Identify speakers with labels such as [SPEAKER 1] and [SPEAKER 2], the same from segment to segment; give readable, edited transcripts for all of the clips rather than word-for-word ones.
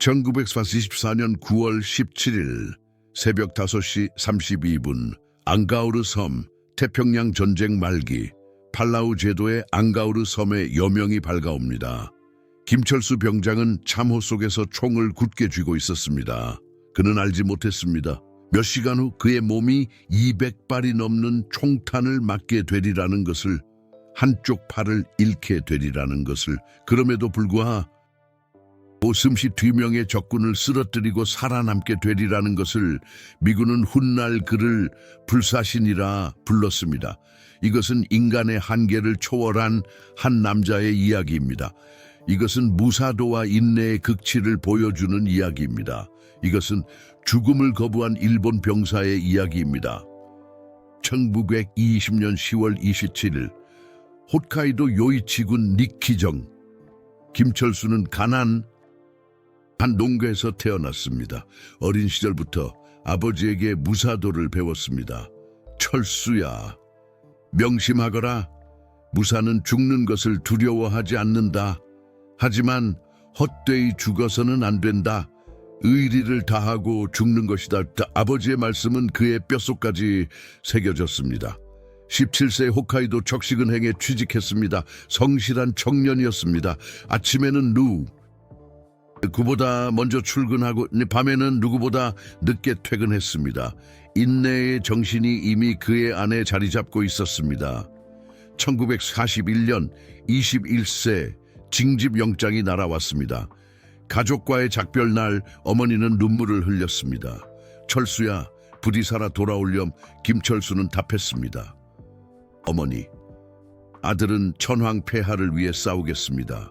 [SPEAKER 1] 1944년 9월 17일 새벽 5시 32분 앙가우르 섬, 태평양 전쟁 말기 팔라우 제도의 앙가우르 섬에 여명이 밝아옵니다. 김철수 병장은 참호 속에서 총을 굳게 쥐고 있었습니다. 그는 알지 못했습니다. 몇 시간 후 그의 몸이 200발이 넘는 총탄을 맞게 되리라는 것을, 한쪽 팔을 잃게 되리라는 것을. 그럼에도 불구하고 슴시 2명의 적군을 쓰러뜨리고 살아남게 되리라는 것을 미군은 훗날 그를 불사신이라 불렀습니다. 이것은 인간의 한계를 초월한 한 남자의 이야기입니다. 이것은 무사도와 인내의 극치를 보여주는 이야기입니다. 이것은 죽음을 거부한 일본 병사의 이야기입니다. 1920년 10월 27일 홋카이도 요이치군 니키정. 김철수는 가난 한 농가에서 태어났습니다. 어린 시절부터 아버지에게 무사도를 배웠습니다. 철수야, 명심하거라. 무사는 죽는 것을 두려워하지 않는다. 하지만 헛되이 죽어서는 안 된다. 의리를 다하고 죽는 것이다. 아버지의 말씀은 그의 뼛속까지 새겨졌습니다. 17세 홋카이도 척식은행에 취직했습니다. 성실한 청년이었습니다. 아침에는 누구보다 먼저 출근하고 밤에는 누구보다 늦게 퇴근했습니다. 인내의 정신이 이미 그의 안에 자리 잡고 있었습니다. 1941년 21세 징집영장이 날아왔습니다. 가족과의 작별날 어머니는 눈물을 흘렸습니다. 철수야, 부디 살아 돌아오렴. 김철수는 답했습니다. 어머니, 아들은 천황폐하를 위해 싸우겠습니다.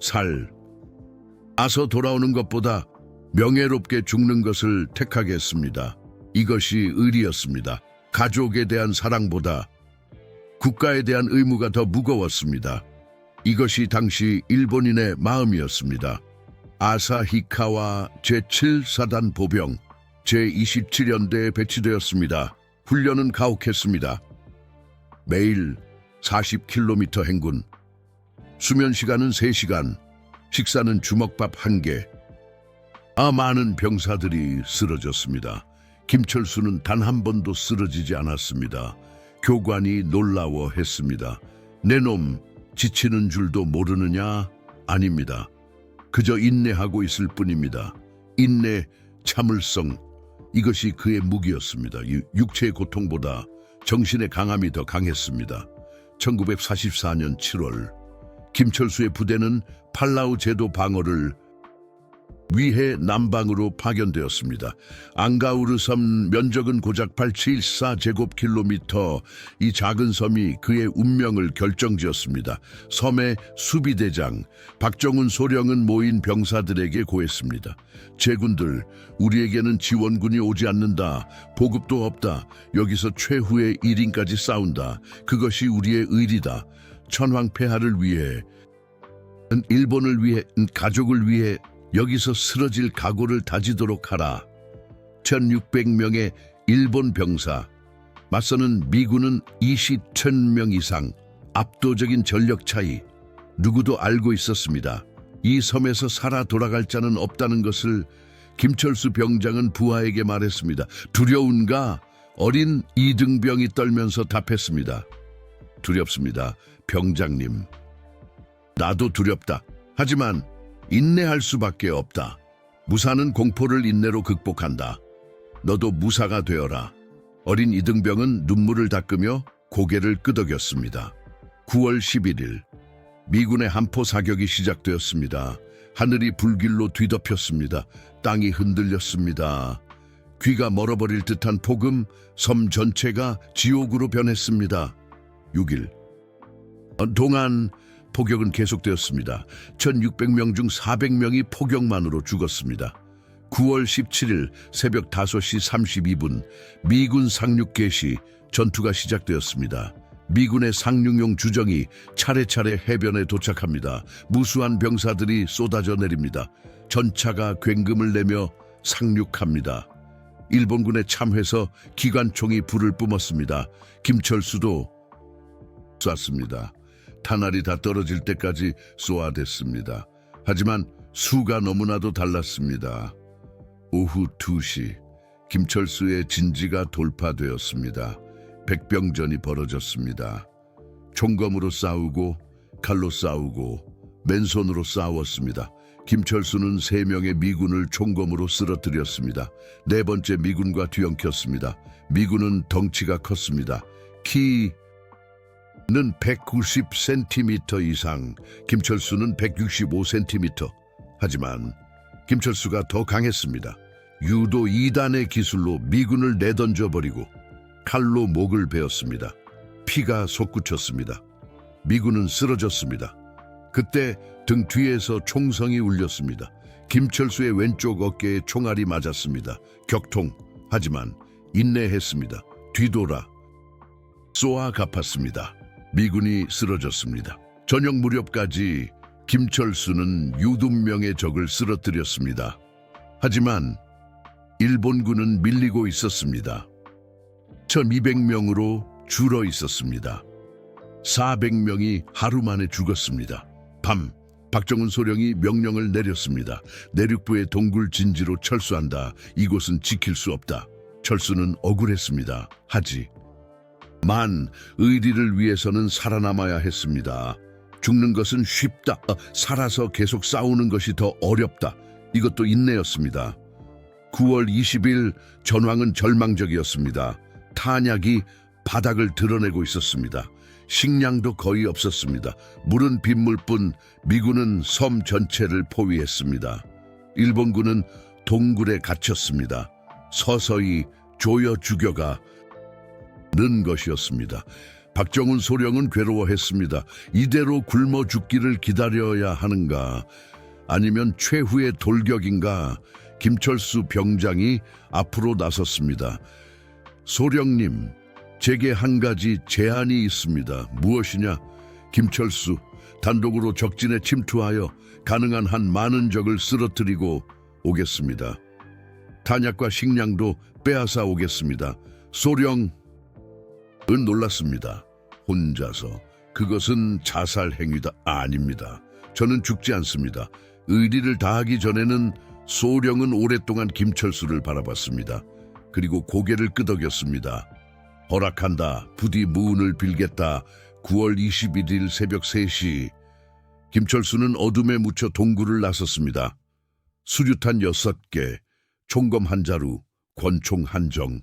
[SPEAKER 1] 살아서 돌아오는 것보다 명예롭게 죽는 것을 택하겠습니다. 이것이 의리였습니다. 가족에 대한 사랑보다 국가에 대한 의무가 더 무거웠습니다. 이것이 당시 일본인의 마음이었습니다. 아사히카와 제7사단 보병 제27연대에 배치되었습니다. 훈련은 가혹했습니다. 매일 40km 행군, 수면 시간은 3시간, 식사는 주먹밥 1개. 많은 병사들이 쓰러졌습니다. 김철수는 단 한 번도 쓰러지지 않았습니다. 교관이 놀라워했습니다. 내 놈 지치는 줄도 모르느냐? 아닙니다. 그저 인내하고 있을 뿐입니다. 인내, 참을성, 이것이 그의 무기였습니다. 육체의 고통보다 정신의 강함이 더 강했습니다. 1944년 7월 김철수의 부대는 팔라우 제도 방어를 위해 남방으로 파견되었습니다. 앙가우르 섬 면적은 고작 874제곱킬로미터. 이 작은 섬이 그의 운명을 결정지었습니다. 섬의 수비대장 박정훈 소령은 모인 병사들에게 고했습니다. 제군들, 우리에게는 지원군이 오지 않는다. 보급도 없다. 여기서 최후의 1인까지 싸운다. 그것이 우리의 의리다. 천황폐하를 위해, 일본을 위해, 가족을 위해 여기서 쓰러질 각오를 다지도록 하라. 1600명의 일본 병사, 맞서는 미군은 20,000명 이상. 압도적인 전력 차이, 누구도 알고 있었습니다. 이 섬에서 살아 돌아갈 자는 없다는 것을 김철수 병장은 부하에게 말했습니다. 두려운가? 어린 이등병이 떨면서 답했습니다. 두렵습니다, 병장님. 나도 두렵다. 하지만 인내할 수밖에 없다. 무사는 공포를 인내로 극복한다. 너도 무사가 되어라. 어린 이등병은 눈물을 닦으며 고개를 끄덕였습니다. 9월 11일 미군의 한포 사격이 시작되었습니다. 하늘이 불길로 뒤덮였습니다. 땅이 흔들렸습니다. 귀가 멀어버릴 듯한 폭음, 섬 전체가 지옥으로 변했습니다. 6일 동안 포격은 계속되었습니다. 1600명 중 400명이 포격만으로 죽었습니다. 9월 17일 새벽 5시 32분 미군 상륙 개시, 전투가 시작되었습니다. 미군의 상륙용 주정이 차례차례 해변에 도착합니다. 무수한 병사들이 쏟아져 내립니다. 전차가 굉금을 내며 상륙합니다. 일본군에 참회서 기관총이 불을 뿜었습니다. 김철수도 쐈습니다. 탄알이 다 떨어질 때까지 쏘아댔습니다. 하지만 수가 너무나도 달랐습니다. 오후 2시 김철수의 진지가 돌파되었습니다. 백병전이 벌어졌습니다. 총검으로 싸우고 칼로 싸우고 맨손으로 싸웠습니다. 김철수는 3명의 미군을 총검으로 쓰러뜨렸습니다. 4번째 미군과 뒤엉켰습니다. 미군은 덩치가 컸습니다. 키는 190cm 이상, 김철수는 165cm. 하지만 김철수가 더 강했습니다. 유도 2단의 기술로 미군을 내던져버리고 칼로 목을 베었습니다. 피가 솟구쳤습니다. 미군은 쓰러졌습니다. 그때 등 뒤에서 총성이 울렸습니다. 김철수의 왼쪽 어깨에 총알이 맞았습니다. 격통. 하지만 인내했습니다. 뒤돌아 쏘아 갚았습니다. 미군이 쓰러졌습니다. 저녁 무렵까지 김철수는 6명의 적을 쓰러뜨렸습니다. 하지만 일본군은 밀리고 있었습니다. 1200명으로 줄어 있었습니다. 400명이 하루 만에 죽었습니다. 밤, 박정훈 소령이 명령을 내렸습니다. 내륙부의 동굴 진지로 철수한다. 이곳은 지킬 수 없다. 철수는 억울했습니다. 하지만 의리를 위해서는 살아남아야 했습니다. 죽는 것은 쉽다. 살아서 계속 싸우는 것이 더 어렵다. 이것도 인내였습니다. 9월 20일 전황은 절망적이었습니다. 탄약이 바닥을 드러내고 있었습니다. 식량도 거의 없었습니다. 물은 빗물뿐. 미군은 섬 전체를 포위했습니다. 일본군은 동굴에 갇혔습니다. 서서히 조여 죽여가는 것이었습니다. 박정훈 소령은 괴로워했습니다. 이대로 굶어 죽기를 기다려야 하는가? 아니면 최후의 돌격인가? 김철수 병장이 앞으로 나섰습니다. 소령님, 제게 한 가지 제안이 있습니다. 무엇이냐? 김철수, 단독으로 적진에 침투하여 가능한 한 많은 적을 쓰러뜨리고 오겠습니다. 탄약과 식량도 빼앗아 오겠습니다. 소령은 놀랐습니다. 혼자서. 그것은 자살 행위다. 아닙니다. 저는 죽지 않습니다. 의리를 다하기 전에는. 소령은 오랫동안 김철수를 바라봤습니다. 그리고 고개를 끄덕였습니다. 허락한다. 부디 무운을 빌겠다. 9월 21일 새벽 3시 김철수는 어둠에 묻혀 동굴을 나섰습니다. 수류탄 6개, 총검 1자루, 권총 1정.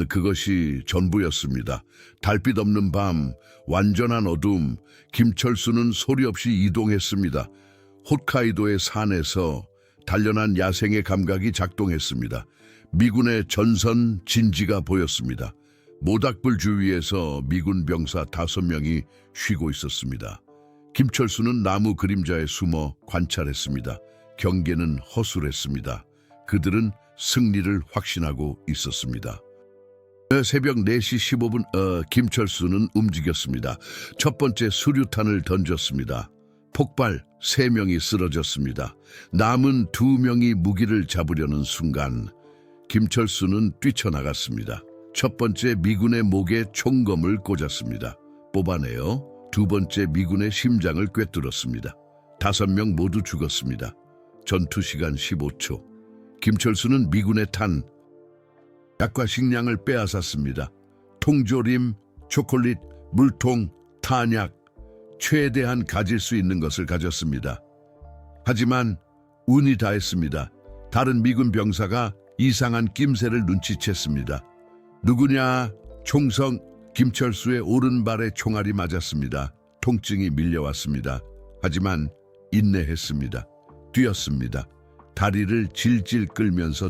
[SPEAKER 1] 그것이 전부였습니다. 달빛 없는 밤, 완전한 어둠. 김철수는 소리 없이 이동했습니다. 홋카이도의 산에서 단련한 야생의 감각이 작동했습니다. 미군의 전선 진지가 보였습니다. 모닥불 주위에서 미군 병사 5명이 쉬고 있었습니다. 김철수는 나무 그림자에 숨어 관찰했습니다. 경계는 허술했습니다. 그들은 승리를 확신하고 있었습니다. 새벽 4시 15분 김철수는 움직였습니다. 첫 번째 수류탄을 던졌습니다. 폭발, 3명이 쓰러졌습니다. 남은 2명이 무기를 잡으려는 순간 김철수는 뛰쳐나갔습니다. 첫 번째 미군의 목에 총검을 꽂았습니다. 뽑아내어 2번째 미군의 심장을 꿰뚫었습니다. 5명 모두 죽었습니다. 전투 시간 15초. 김철수는 미군의 약과 식량을 빼앗았습니다. 통조림, 초콜릿, 물통, 탄약, 최대한 가질 수 있는 것을 가졌습니다. 하지만 운이 다했습니다. 다른 미군 병사가 이상한 낌새를 눈치챘습니다. 누구냐? 총성. 김철수의 오른발에 총알이 맞았습니다. 통증이 밀려왔습니다. 하지만 인내했습니다. 뛰었습니다. 다리를 질질 끌면서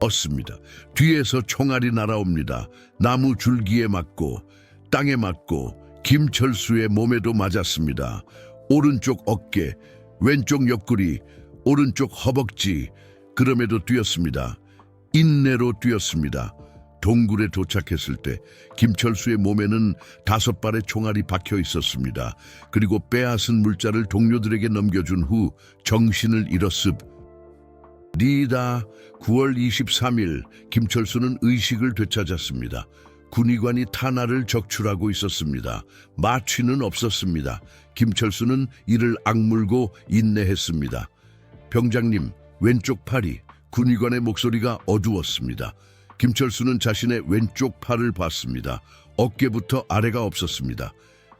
[SPEAKER 1] 뛰었습니다. 뒤에서 총알이 날아옵니다. 나무 줄기에 맞고 땅에 맞고 김철수의 몸에도 맞았습니다. 오른쪽 어깨, 왼쪽 옆구리, 오른쪽 허벅지. 그럼에도 뛰었습니다. 인내로 뛰었습니다. 동굴에 도착했을 때 김철수의 몸에는 5발의 총알이 박혀 있었습니다. 그리고 빼앗은 물자를 동료들에게 넘겨준 후 정신을 잃었습니다. 9월 23일 김철수는 의식을 되찾았습니다. 군의관이 탄화를 적출하고 있었습니다. 마취는 없었습니다. 김철수는 이를 악물고 인내했습니다. 병장님, 왼쪽 팔이. 군의관의 목소리가 어두웠습니다. 김철수는 자신의 왼쪽 팔을 봤습니다. 어깨부터 아래가 없었습니다.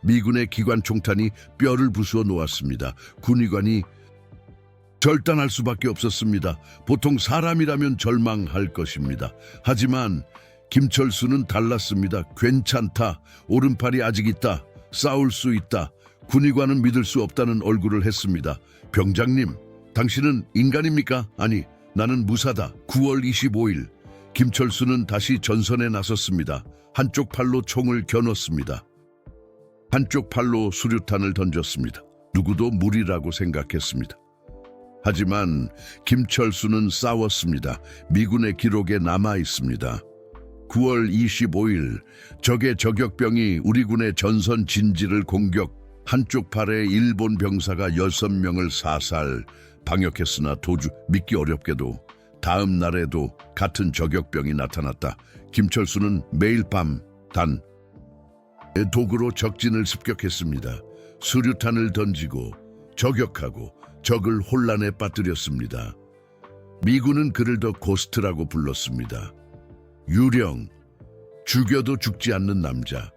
[SPEAKER 1] 미군의 기관 총탄이 뼈를 부수어 놓았습니다. 군의관이 절단할 수밖에 없었습니다. 보통 사람이라면 절망할 것입니다. 하지만 김철수는 달랐습니다. 괜찮다. 오른팔이 아직 있다. 싸울 수 있다. 군의관은 믿을 수 없다는 얼굴을 했습니다. 병장님, 당신은 인간입니까? 아니, 나는 무사다. 9월 25일 김철수는 다시 전선에 나섰습니다. 한쪽 팔로 총을 겨눴습니다. 한쪽 팔로 수류탄을 던졌습니다. 누구도 무리라고 생각했습니다. 하지만 김철수는 싸웠습니다. 미군의 기록에 남아 있습니다. 9월 25일 적의 저격병이 우리 군의 전선 진지를 공격. 한쪽 팔에 일본 병사가 6명을 사살. 방역했으나 도주 믿기 어렵게도 다음 날에도 같은 저격병이 나타났다. 김철수는 매일 밤 단 도구로 적진을 습격했습니다. 수류탄을 던지고 저격하고 적을 혼란에 빠뜨렸습니다. 미군은 그를 더 고스트라고 불렀습니다. 유령, 죽여도 죽지 않는 남자.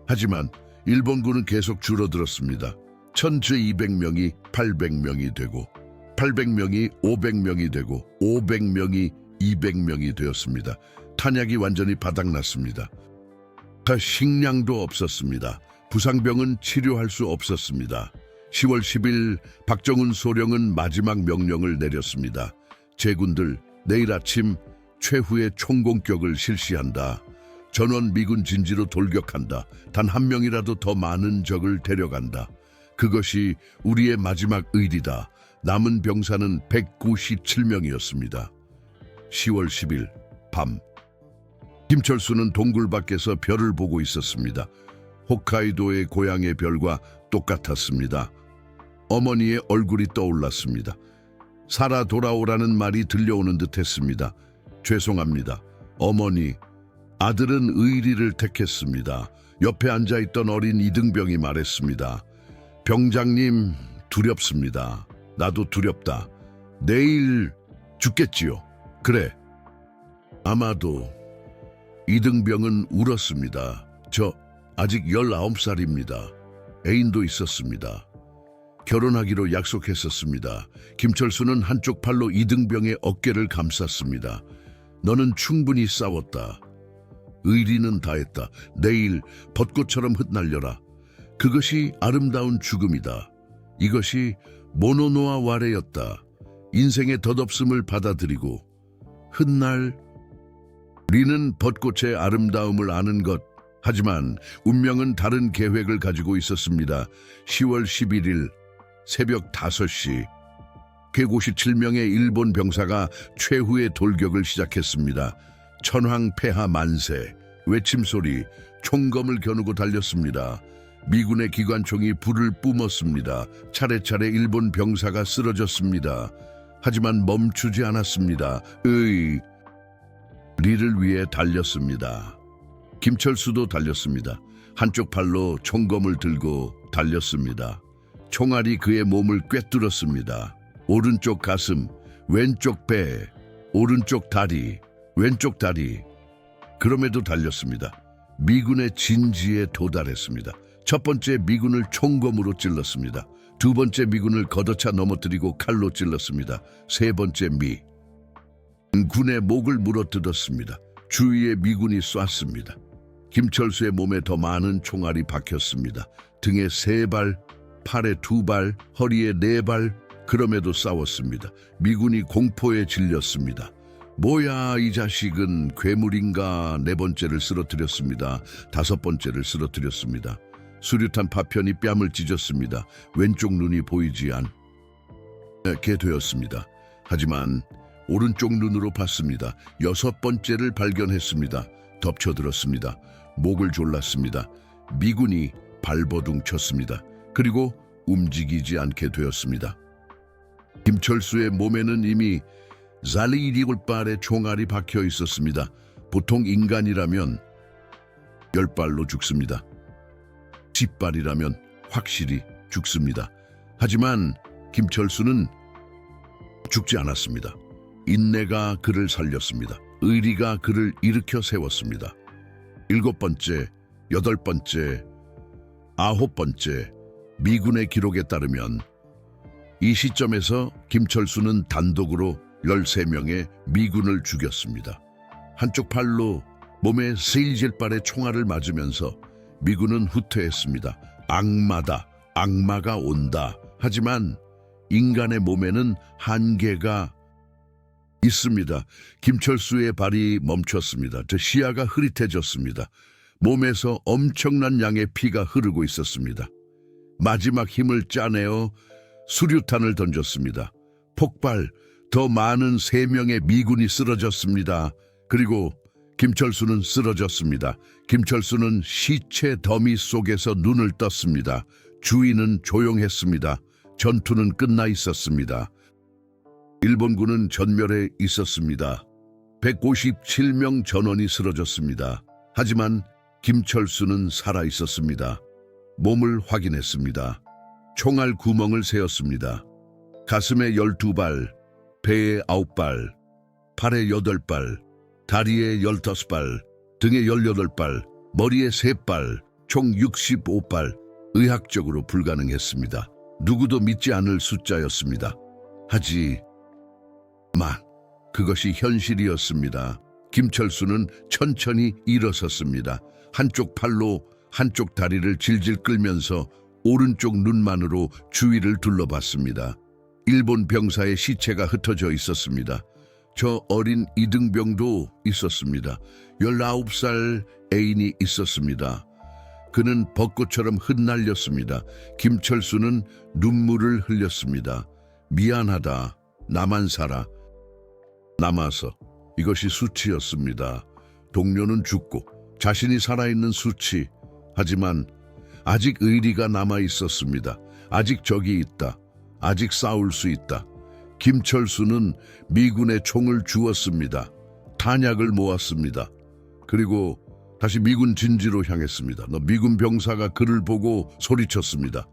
[SPEAKER 1] 하지만 일본군은 계속 줄어들었습니다. 1200명이 800명이 되고 800명이 500명이 되고 500명이 200명이 되었습니다. 탄약이 완전히 바닥났습니다. 식량도 없었습니다. 부상병은 치료할 수 없었습니다. 10월 10일 박정훈 소령은 마지막 명령을 내렸습니다. 제군들, 내일 아침 최후의 총공격을 실시한다. 전원 미군 진지로 돌격한다. 단 한 명이라도 더 많은 적을 데려간다. 그것이 우리의 마지막 의리다. 남은 병사는 197명이었습니다. 10월 10일 밤 김철수는 동굴 밖에서 별을 보고 있었습니다. 홋카이도의 고향의 별과 똑같았습니다. 어머니의 얼굴이 떠올랐습니다. 살아 돌아오라는 말이 들려오는 듯 했습니다. 죄송합니다. 어머니, 아들은 의리를 택했습니다. 옆에 앉아있던 어린 이등병이 말했습니다. 병장님, 두렵습니다. 나도 두렵다. 내일 죽겠지요. 그래. 아마도. 이등병은 울었습니다. 저 아직 19살입니다. 애인도 있었습니다. 결혼하기로 약속했었습니다. 김철수는 한쪽 팔로 이등병의 어깨를 감쌌습니다. 너는 충분히 싸웠다. 의리는 다했다. 내일 벚꽃처럼 흩날려라. 그것이 아름다운 죽음이다. 이것이 모노노아 와레였다. 인생의 덧없음을 받아들이고 훗날 리는 벚꽃의 아름다움을 아는 것. 하지만 운명은 다른 계획을 가지고 있었습니다. 10월 11일 새벽 5시 157명의 일본 병사가 최후의 돌격을 시작했습니다. 천황폐하 만세, 외침소리, 총검을 겨누고 달렸습니다. 미군의 기관총이 불을 뿜었습니다. 차례차례 일본 병사가 쓰러졌습니다. 하지만 멈추지 않았습니다. 리를 위해 달렸습니다. 김철수도 달렸습니다. 한쪽 팔로 총검을 들고 달렸습니다. 총알이 그의 몸을 꿰뚫었습니다. 오른쪽 가슴, 왼쪽 배, 오른쪽 다리, 왼쪽 다리. 그럼에도 달렸습니다. 미군의 진지에 도달했습니다. 첫 번째 미군을 총검으로 찔렀습니다. 두 번째 미군을 걷어차 넘어뜨리고 칼로 찔렀습니다. 세 번째 군의 목을 물어뜯었습니다. 주위에 미군이 쐈습니다. 김철수의 몸에 더 많은 총알이 박혔습니다. 등에 3발, 팔에 2발, 허리에 4발. 그럼에도 싸웠습니다. 미군이 공포에 질렸습니다. 뭐야 이 자식은 괴물인가. 4번째를 쓰러뜨렸습니다. 5번째를 쓰러뜨렸습니다. 수류탄 파편이 뺨을 찢었습니다. 왼쪽 눈이 보이지 않게 되었습니다. 하지만 오른쪽 눈으로 봤습니다. 6번째를 발견했습니다. 덮쳐들었습니다. 목을 졸랐습니다. 미군이 발버둥 쳤습니다. 그리고 움직이지 않게 되었습니다. 김철수의 몸에는 이미 잘리리골발의 총알이 박혀 있었습니다. 보통 인간이라면 10발로 죽습니다. 10발이라면 확실히 죽습니다. 하지만 김철수는 죽지 않았습니다. 인내가 그를 살렸습니다. 의리가 그를 일으켜 세웠습니다. 7번째, 8번째, 9번째 미군의 기록에 따르면 이 시점에서 김철수는 단독으로 13명의 미군을 죽였습니다. 한쪽 팔로 몸에 세일질발의 총알을 맞으면서 미군은 후퇴했습니다. 악마다, 악마가 온다. 하지만 인간의 몸에는 한계가 있습니다. 김철수의 발이 멈췄습니다. 시야가 흐릿해졌습니다. 몸에서 엄청난 양의 피가 흐르고 있었습니다. 마지막 힘을 짜내어 수류탄을 던졌습니다. 폭발, 더 많은 3명의 미군이 쓰러졌습니다. 그리고 김철수는 쓰러졌습니다. 김철수는 시체 더미 속에서 눈을 떴습니다. 주위는 조용했습니다. 전투는 끝나 있었습니다. 일본군은 전멸해 있었습니다. 157명 전원이 쓰러졌습니다. 하지만 김철수는 살아 있었습니다. 몸을 확인했습니다. 총알 구멍을 세었습니다. 가슴에 12발, 배에 9발, 팔에 8발, 다리에 15발, 등에 18발, 머리에 3발, 총 65발. 의학적으로 불가능했습니다. 누구도 믿지 않을 숫자였습니다. 하지만 그것이 현실이었습니다. 김철수는 천천히 일어섰습니다. 한쪽 팔로 한쪽 다리를 질질 끌면서 오른쪽 눈만으로 주위를 둘러봤습니다. 일본 병사의 시체가 흩어져 있었습니다. 저 어린 이등병도 있었습니다. 19살 애인이 있었습니다. 그는 벚꽃처럼 흩날렸습니다. 김철수는 눈물을 흘렸습니다. 미안하다. 나만 살아. 남아서. 이것이 수치였습니다. 동료는 죽고 자신이 살아있는 수치. 하지만 아직 의리가 남아 있었습니다. 아직 적이 있다. 아직 싸울 수 있다. 김철수는 미군에 총을 주었습니다. 탄약을 모았습니다. 그리고 다시 미군 진지로 향했습니다. 미군 병사가 그를 보고 소리쳤습니다.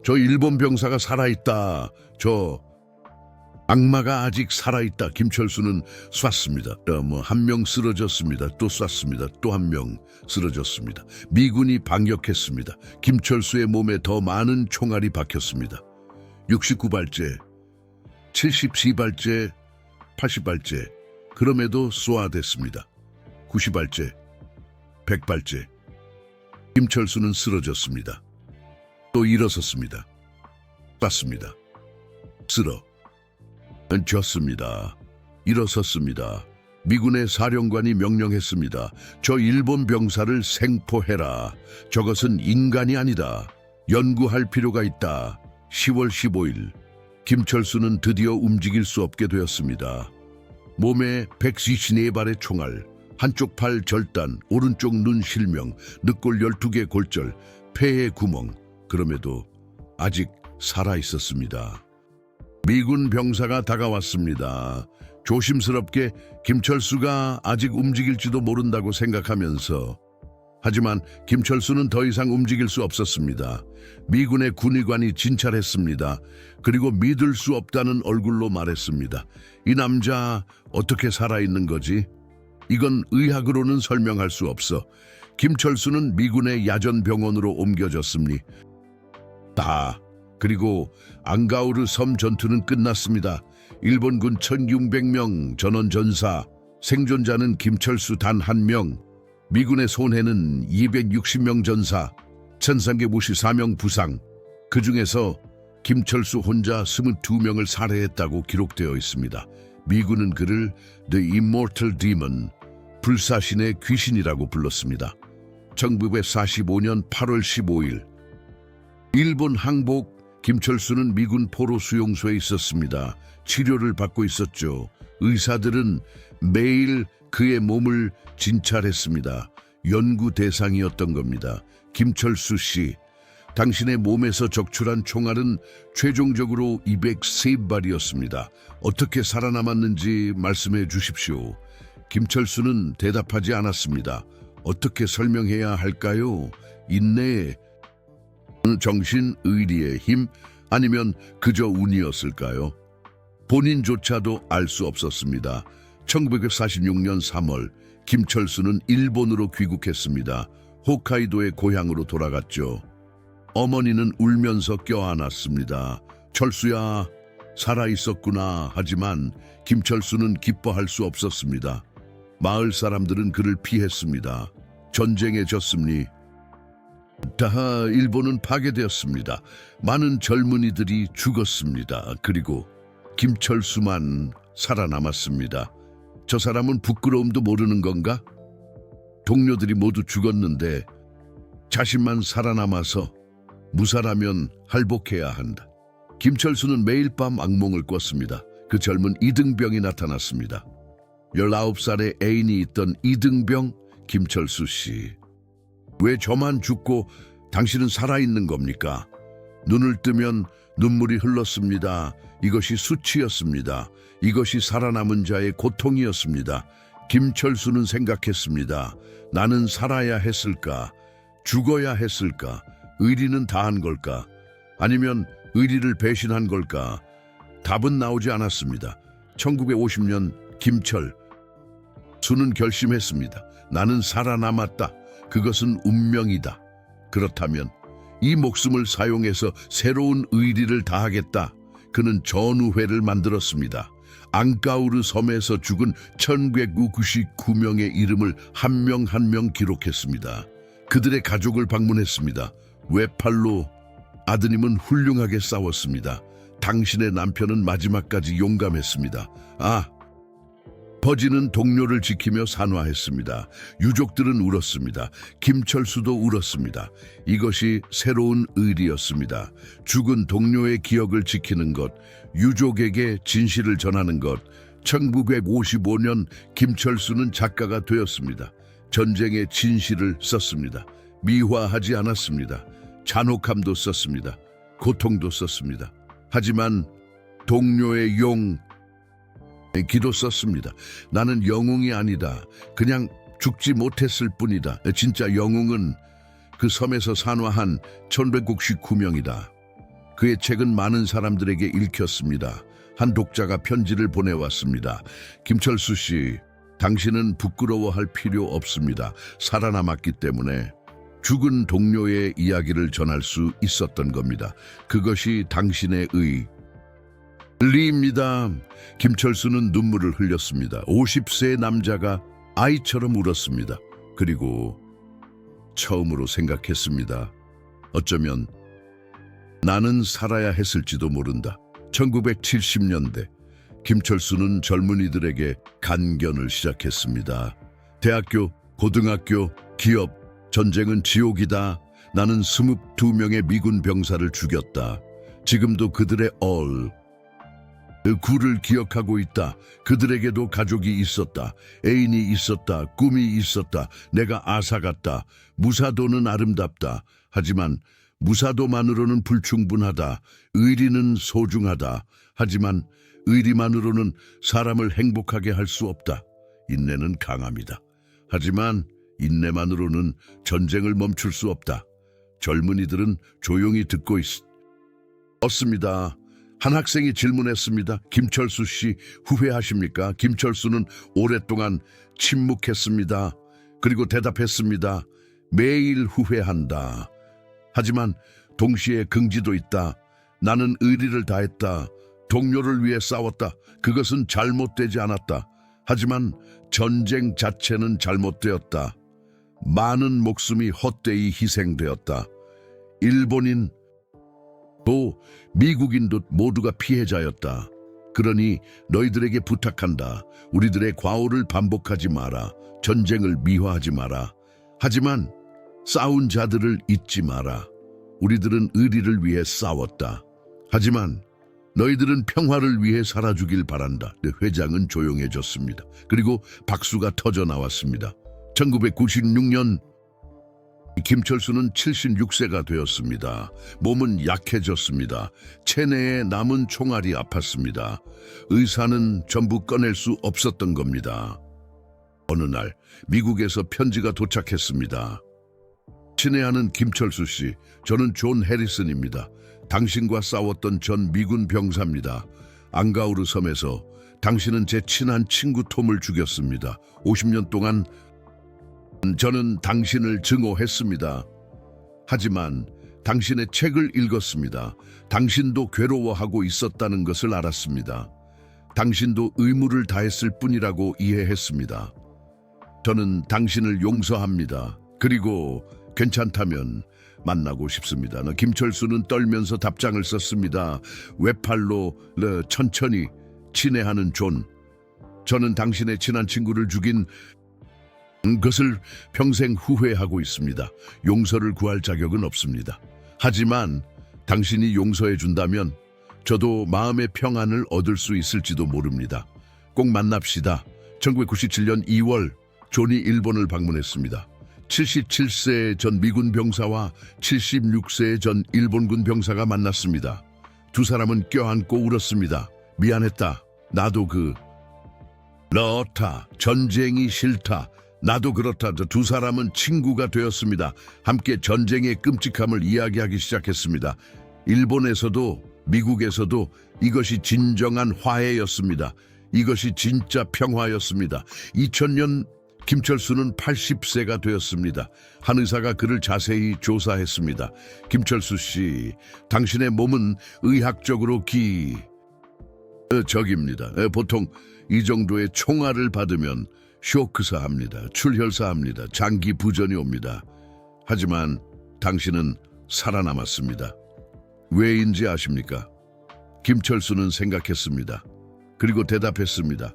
[SPEAKER 1] 저 일본 병사가 살아있다. 저 악마가 아직 살아있다. 김철수는 쐈습니다. 한 명 쓰러졌습니다. 또 쐈습니다. 또 한 명 쓰러졌습니다. 미군이 반격했습니다. 김철수의 몸에 더 많은 총알이 박혔습니다. 69발째, 72발째, 80발째. 그럼에도 쏘아댔습니다. 90발째, 100발째. 김철수는 쓰러졌습니다. 또 일어섰습니다. 쐈습니다. 졌습니다. 일어섰습니다. 미군의 사령관이 명령했습니다. 저 일본 병사를 생포해라. 저것은 인간이 아니다. 연구할 필요가 있다. 10월 15일 김철수는 드디어 움직일 수 없게 되었습니다. 몸에 154발의 총알, 한쪽 팔 절단, 오른쪽 눈 실명, 늑골 12개 골절, 폐에 구멍. 그럼에도 아직 살아있었습니다. 미군 병사가 다가왔습니다. 조심스럽게 김철수가 아직 움직일지도 모른다고 생각하면서, 하지만 김철수는 더 이상 움직일 수 없었습니다. 미군의 군의관이 진찰했습니다. 그리고 믿을 수 없다는 얼굴로 말했습니다. 이 남자 어떻게 살아있는 거지? 이건 의학으로는 설명할 수 없어. 김철수는 미군의 야전병원으로 옮겨졌습니다. 그리고 앙가우르 섬 전투는 끝났습니다. 일본군 1600명 전원 전사, 생존자는 김철수 단 1명, 미군의 손해는 260명 전사, 1354명 부상. 그 중에서 김철수 혼자 22명을 살해했다고 기록되어 있습니다. 미군은 그를 The Immortal Demon, 불사신의 귀신이라고 불렀습니다. 1945년 8월 15일 일본 항복. 김철수는 미군 포로 수용소에 있었습니다. 치료를 받고 있었죠. 의사들은 매일 그의 몸을 진찰했습니다. 연구 대상이었던 겁니다. 김철수 씨, 당신의 몸에서 적출한 총알은 최종적으로 203발이었습니다. 어떻게 살아남았는지 말씀해 주십시오. 김철수는 대답하지 않았습니다. 어떻게 설명해야 할까요? 인내에 정신, 의리의 힘, 아니면 그저 운이었을까요? 본인조차도 알 수 없었습니다. 1946년 3월 김철수는 일본으로 귀국했습니다. 홋카이도의 고향으로 돌아갔죠. 어머니는 울면서 껴안았습니다. 철수야, 살아있었구나. 하지만 김철수는 기뻐할 수 없었습니다. 마을 사람들은 그를 피했습니다. 전쟁에 졌습니. 다 일본은 파괴되었습니다. 많은 젊은이들이 죽었습니다. 그리고 김철수만 살아남았습니다. 저 사람은 부끄러움도 모르는 건가? 동료들이 모두 죽었는데 자신만 살아남아서 무사라면 할복해야 한다. 김철수는 매일 밤 악몽을 꿨습니다. 그 젊은 이등병이 나타났습니다. 19살의 애인이 있던 이등병 김철수 씨. 왜 저만 죽고 당신은 살아있는 겁니까? 눈을 뜨면 눈물이 흘렀습니다. 이것이 수치였습니다. 이것이 살아남은 자의 고통이었습니다. 김철수는 생각했습니다. 나는 살아야 했을까? 죽어야 했을까? 의리는 다한 걸까? 아니면 의리를 배신한 걸까? 답은 나오지 않았습니다. 1950년 김철수는 결심했습니다. 나는 살아남았다. 그것은 운명이다. 그렇다면 이 목숨을 사용해서 새로운 의리를 다하겠다. 그는 전우회를 만들었습니다. 앙까우르 섬에서 죽은 1999명의 이름을 한 명 한 명 기록했습니다. 그들의 가족을 방문했습니다. 외팔로 아드님은 훌륭하게 싸웠습니다. 당신의 남편은 마지막까지 용감했습니다. 버지는 동료를 지키며 산화했습니다. 유족들은 울었습니다. 김철수도 울었습니다. 이것이 새로운 의리였습니다. 죽은 동료의 기억을 지키는 것, 유족에게 진실을 전하는 것. 1955년 김철수는 작가가 되었습니다. 전쟁의 진실을 썼습니다. 미화하지 않았습니다. 잔혹함도 썼습니다. 고통도 썼습니다. 하지만 동료의 기도 썼습니다. 나는 영웅이 아니다. 그냥 죽지 못했을 뿐이다. 진짜 영웅은 그 섬에서 산화한 1199명이다. 그의 책은 많은 사람들에게 읽혔습니다. 한 독자가 편지를 보내왔습니다. 김철수 씨, 당신은 부끄러워할 필요 없습니다. 살아남았기 때문에 죽은 동료의 이야기를 전할 수 있었던 겁니다. 그것이 당신의 의리입니다. 김철수는 눈물을 흘렸습니다. 50세의 남자가 아이처럼 울었습니다. 그리고 처음으로 생각했습니다. 어쩌면 나는 살아야 했을지도 모른다. 1970년대 김철수는 젊은이들에게 간견을 시작했습니다. 대학교, 고등학교, 기업, 전쟁은 지옥이다. 나는 22명의 미군 병사를 죽였다. 지금도 그들의 그 구를 기억하고 있다. 그들에게도 가족이 있었다. 애인이 있었다. 꿈이 있었다. 내가 아사 같다. 무사도는 아름답다. 하지만 무사도만으로는 불충분하다. 의리는 소중하다. 하지만 의리만으로는 사람을 행복하게 할 수 없다. 인내는 강합니다. 하지만 인내만으로는 전쟁을 멈출 수 없다. 젊은이들은 조용히 듣고 있었습니다. 한 학생이 질문했습니다. 김철수 씨 후회하십니까? 김철수는 오랫동안 침묵했습니다. 그리고 대답했습니다. 매일 후회한다. 하지만 동시에 긍지도 있다. 나는 의리를 다했다. 동료를 위해 싸웠다. 그것은 잘못되지 않았다. 하지만 전쟁 자체는 잘못되었다. 많은 목숨이 헛되이 희생되었다. 일본인 또 미국인도 모두가 피해자였다. 그러니 너희들에게 부탁한다. 우리들의 과오를 반복하지 마라. 전쟁을 미화하지 마라. 하지만 싸운 자들을 잊지 마라. 우리들은 의리를 위해 싸웠다. 하지만 너희들은 평화를 위해 살아주길 바란다. 회장은 조용해졌습니다. 그리고 박수가 터져 나왔습니다. 1996년 김철수는 76세가 되었습니다. 몸은 약해졌습니다. 체내에 남은 총알이 아팠습니다. 의사는 전부 꺼낼 수 없었던 겁니다. 어느 날 미국에서 편지가 도착했습니다. 친애하는 김철수 씨, 저는 존 해리슨입니다. 당신과 싸웠던 전 미군 병사입니다. 앙가우르 섬에서 당신은 제 친한 친구 톰을 죽였습니다. 50년 동안 저는 당신을 증오했습니다. 하지만 당신의 책을 읽었습니다. 당신도 괴로워하고 있었다는 것을 알았습니다. 당신도 의무를 다했을 뿐이라고 이해했습니다. 저는 당신을 용서합니다. 그리고 괜찮다면 만나고 싶습니다. 김철수는 떨면서 답장을 썼습니다. 외팔로 천천히 친애하는 존. 저는 당신의 친한 친구를 죽인 것을 평생 후회하고 있습니다. 용서를 구할 자격은 없습니다. 하지만 당신이 용서해 준다면 저도 마음의 평안을 얻을 수 있을지도 모릅니다. 꼭 만납시다. 1997년 2월 존이 일본을 방문했습니다. 77세 전 미군 병사와 76세 전 일본군 병사가 만났습니다. 두 사람은 껴안고 울었습니다. 미안했다. 나도 그렇다. 전쟁이 싫다. 나도 그렇다. 두 사람은 친구가 되었습니다. 함께 전쟁의 끔찍함을 이야기하기 시작했습니다. 일본에서도 미국에서도 이것이 진정한 화해였습니다. 이것이 진짜 평화였습니다. 2000년 김철수는 80세가 되었습니다. 한 의사가 그를 자세히 조사했습니다. 김철수 씨, 당신의 몸은 의학적으로 적입니다. 보통 이 정도의 총알을 받으면 쇼크사 합니다. 출혈사 합니다. 장기 부전이 옵니다. 하지만 당신은 살아남았습니다. 왜인지 아십니까? 김철수는 생각했습니다. 그리고 대답했습니다.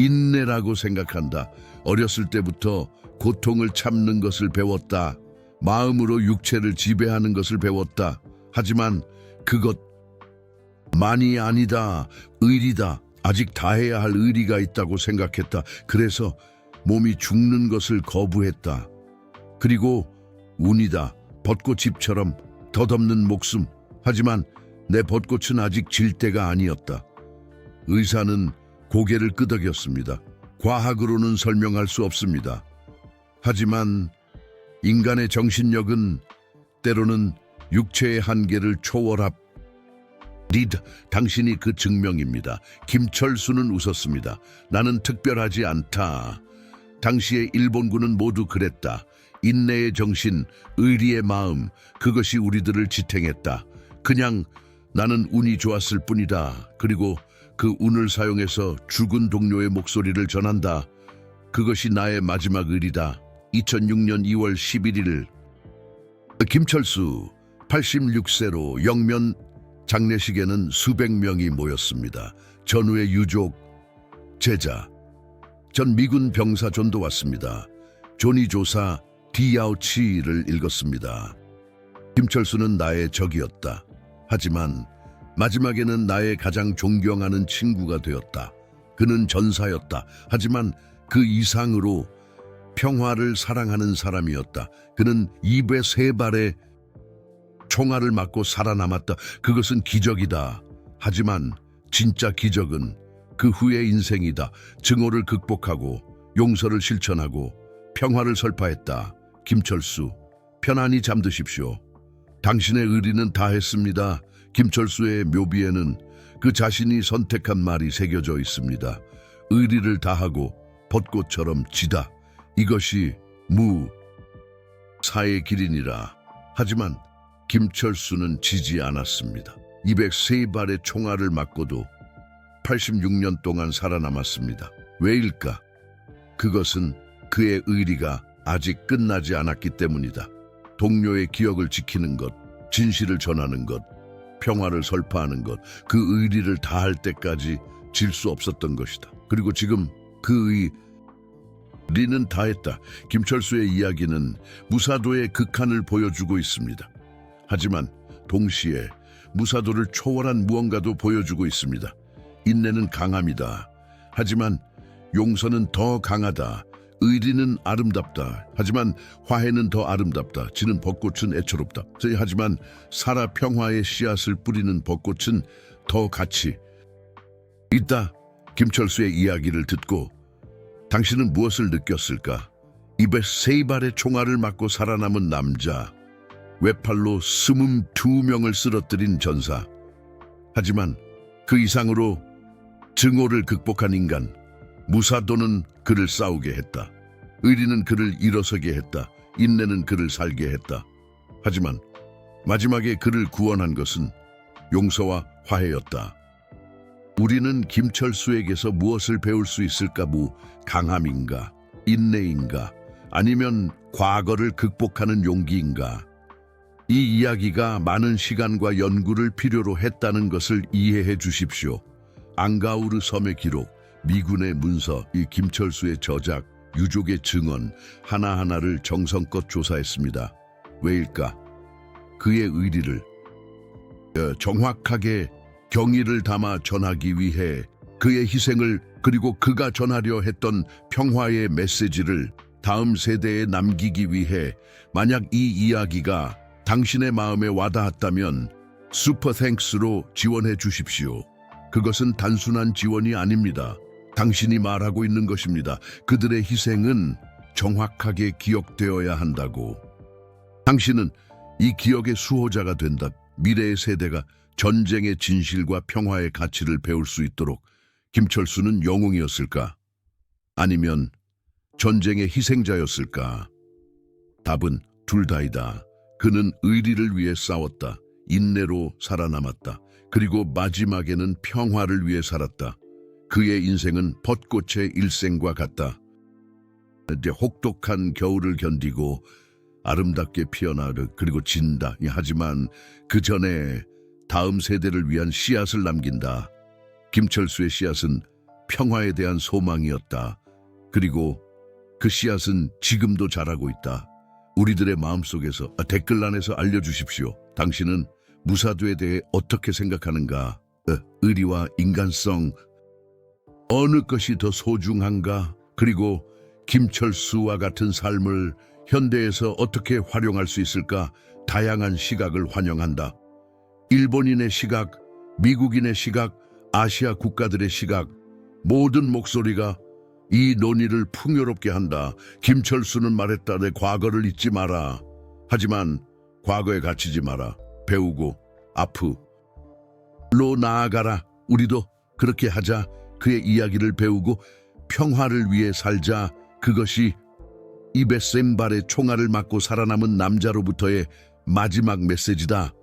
[SPEAKER 1] 인내라고 생각한다. 어렸을 때부터 고통을 참는 것을 배웠다. 마음으로 육체를 지배하는 것을 배웠다. 하지만 그것만이 아니다. 의리다. 아직 다해야 할 의리가 있다고 생각했다. 그래서 몸이 죽는 것을 거부했다. 그리고 운이다. 벚꽃잎처럼 덧없는 목숨. 하지만 내 벚꽃은 아직 질 때가 아니었다. 의사는 고개를 끄덕였습니다. 과학으로는 설명할 수 없습니다. 하지만 인간의 정신력은 때로는 육체의 한계를 초월합니다. 당신이 그 증명입니다. 김철수는 웃었습니다. 나는 특별하지 않다. 당시의 일본군은 모두 그랬다. 인내의 정신, 의리의 마음, 그것이 우리들을 지탱했다. 그냥 나는 운이 좋았을 뿐이다. 그리고 그 운을 사용해서 죽은 동료의 목소리를 전한다. 그것이 나의 마지막 의리다. 2006년 2월 11일 김철수 86세로 영면 장례식에는 수백 명이 모였습니다. 전우의 유족, 제자, 전 미군 병사 존도 왔습니다. 존이 조사 디야오치를 읽었습니다. 김철수는 나의 적이었다. 하지만 마지막에는 나의 가장 존경하는 친구가 되었다. 그는 전사였다. 하지만 그 이상으로 평화를 사랑하는 사람이었다. 그는 입에 3발의 총알을 맞고 살아남았다. 그것은 기적이다. 하지만 진짜 기적은 그 후의 인생이다. 증오를 극복하고 용서를 실천하고 평화를 설파했다. 김철수, 편안히 잠드십시오. 당신의 의리는 다했습니다. 김철수의 묘비에는 그 자신이 선택한 말이 새겨져 있습니다. 의리를 다하고 벚꽃처럼 지다. 이것이 무사의 길이니라. 하지만 김철수는 지지 않았습니다. 203발의 총알을 맞고도 86년 동안 살아남았습니다. 왜일까? 그것은 그의 의리가 아직 끝나지 않았기 때문이다. 동료의 기억을 지키는 것, 진실을 전하는 것, 평화를 설파하는 것, 그 의리를 다할 때까지 질 수 없었던 것이다. 그리고 지금 그 의리는 다했다. 김철수의 이야기는 무사도의 극한을 보여주고 있습니다. 하지만 동시에 무사도를 초월한 무언가도 보여주고 있습니다. 인내는 강함이다. 하지만 용서는 더 강하다. 의리는 아름답다. 하지만 화해는 더 아름답다. 지는 벚꽃은 애처롭다. 하지만 살아 평화의 씨앗을 뿌리는 벚꽃은 더 가치 있다. 김철수의 이야기를 듣고 당신은 무엇을 느꼈을까? 입에 세 발의 총알을 맞고 살아남은 남자, 외팔로 22명을 쓰러뜨린 전사. 하지만 그 이상으로 증오를 극복한 인간, 무사도는 그를 싸우게 했다. 의리는 그를 일어서게 했다. 인내는 그를 살게 했다. 하지만 마지막에 그를 구원한 것은 용서와 화해였다. 우리는 김철수에게서 무엇을 배울 수 있을까? 강함인가? 인내인가? 아니면 과거를 극복하는 용기인가? 이 이야기가 많은 시간과 연구를 필요로 했다는 것을 이해해 주십시오. 앙가우르 섬의 기록, 미군의 문서, 이 김철수의 저작, 유족의 증언 하나하나를 정성껏 조사했습니다. 왜일까? 그의 의리를 정확하게 경의를 담아 전하기 위해, 그의 희생을, 그리고 그가 전하려 했던 평화의 메시지를 다음 세대에 남기기 위해. 만약 이 이야기가 당신의 마음에 와닿았다면 슈퍼 땡스로 지원해 주십시오. 그것은 단순한 지원이 아닙니다. 당신이 말하고 있는 것입니다. 그들의 희생은 정확하게 기억되어야 한다고. 당신은 이 기억의 수호자가 된다. 미래의 세대가 전쟁의 진실과 평화의 가치를 배울 수 있도록. 김철수는 영웅이었을까? 아니면 전쟁의 희생자였을까? 답은 둘 다이다. 그는 의리를 위해 싸웠다. 인내로 살아남았다. 그리고 마지막에는 평화를 위해 살았다. 그의 인생은 벚꽃의 일생과 같다. 이제 혹독한 겨울을 견디고 아름답게 피어나 그리고 진다. 하지만 그 전에 다음 세대를 위한 씨앗을 남긴다. 김철수의 씨앗은 평화에 대한 소망이었다. 그리고 그 씨앗은 지금도 자라고 있다. 우리들의 마음속에서. 댓글란에서 알려주십시오. 당신은 무사도에 대해 어떻게 생각하는가? 의리와 인간성, 어느 것이 더 소중한가? 그리고 김철수와 같은 삶을 현대에서 어떻게 활용할 수 있을까? 다양한 시각을 환영한다. 일본인의 시각, 미국인의 시각, 아시아 국가들의 시각, 모든 목소리가 이 논의를 풍요롭게 한다. 김철수는 말했다. 내 과거를 잊지 마라. 하지만 과거에 갇히지 마라. 배우고 앞으로 나아가라. 우리도 그렇게 하자. 그의 이야기를 배우고 평화를 위해 살자. 그것이 입에 센 발의 총알을 맞고 살아남은 남자로부터의 마지막 메시지다.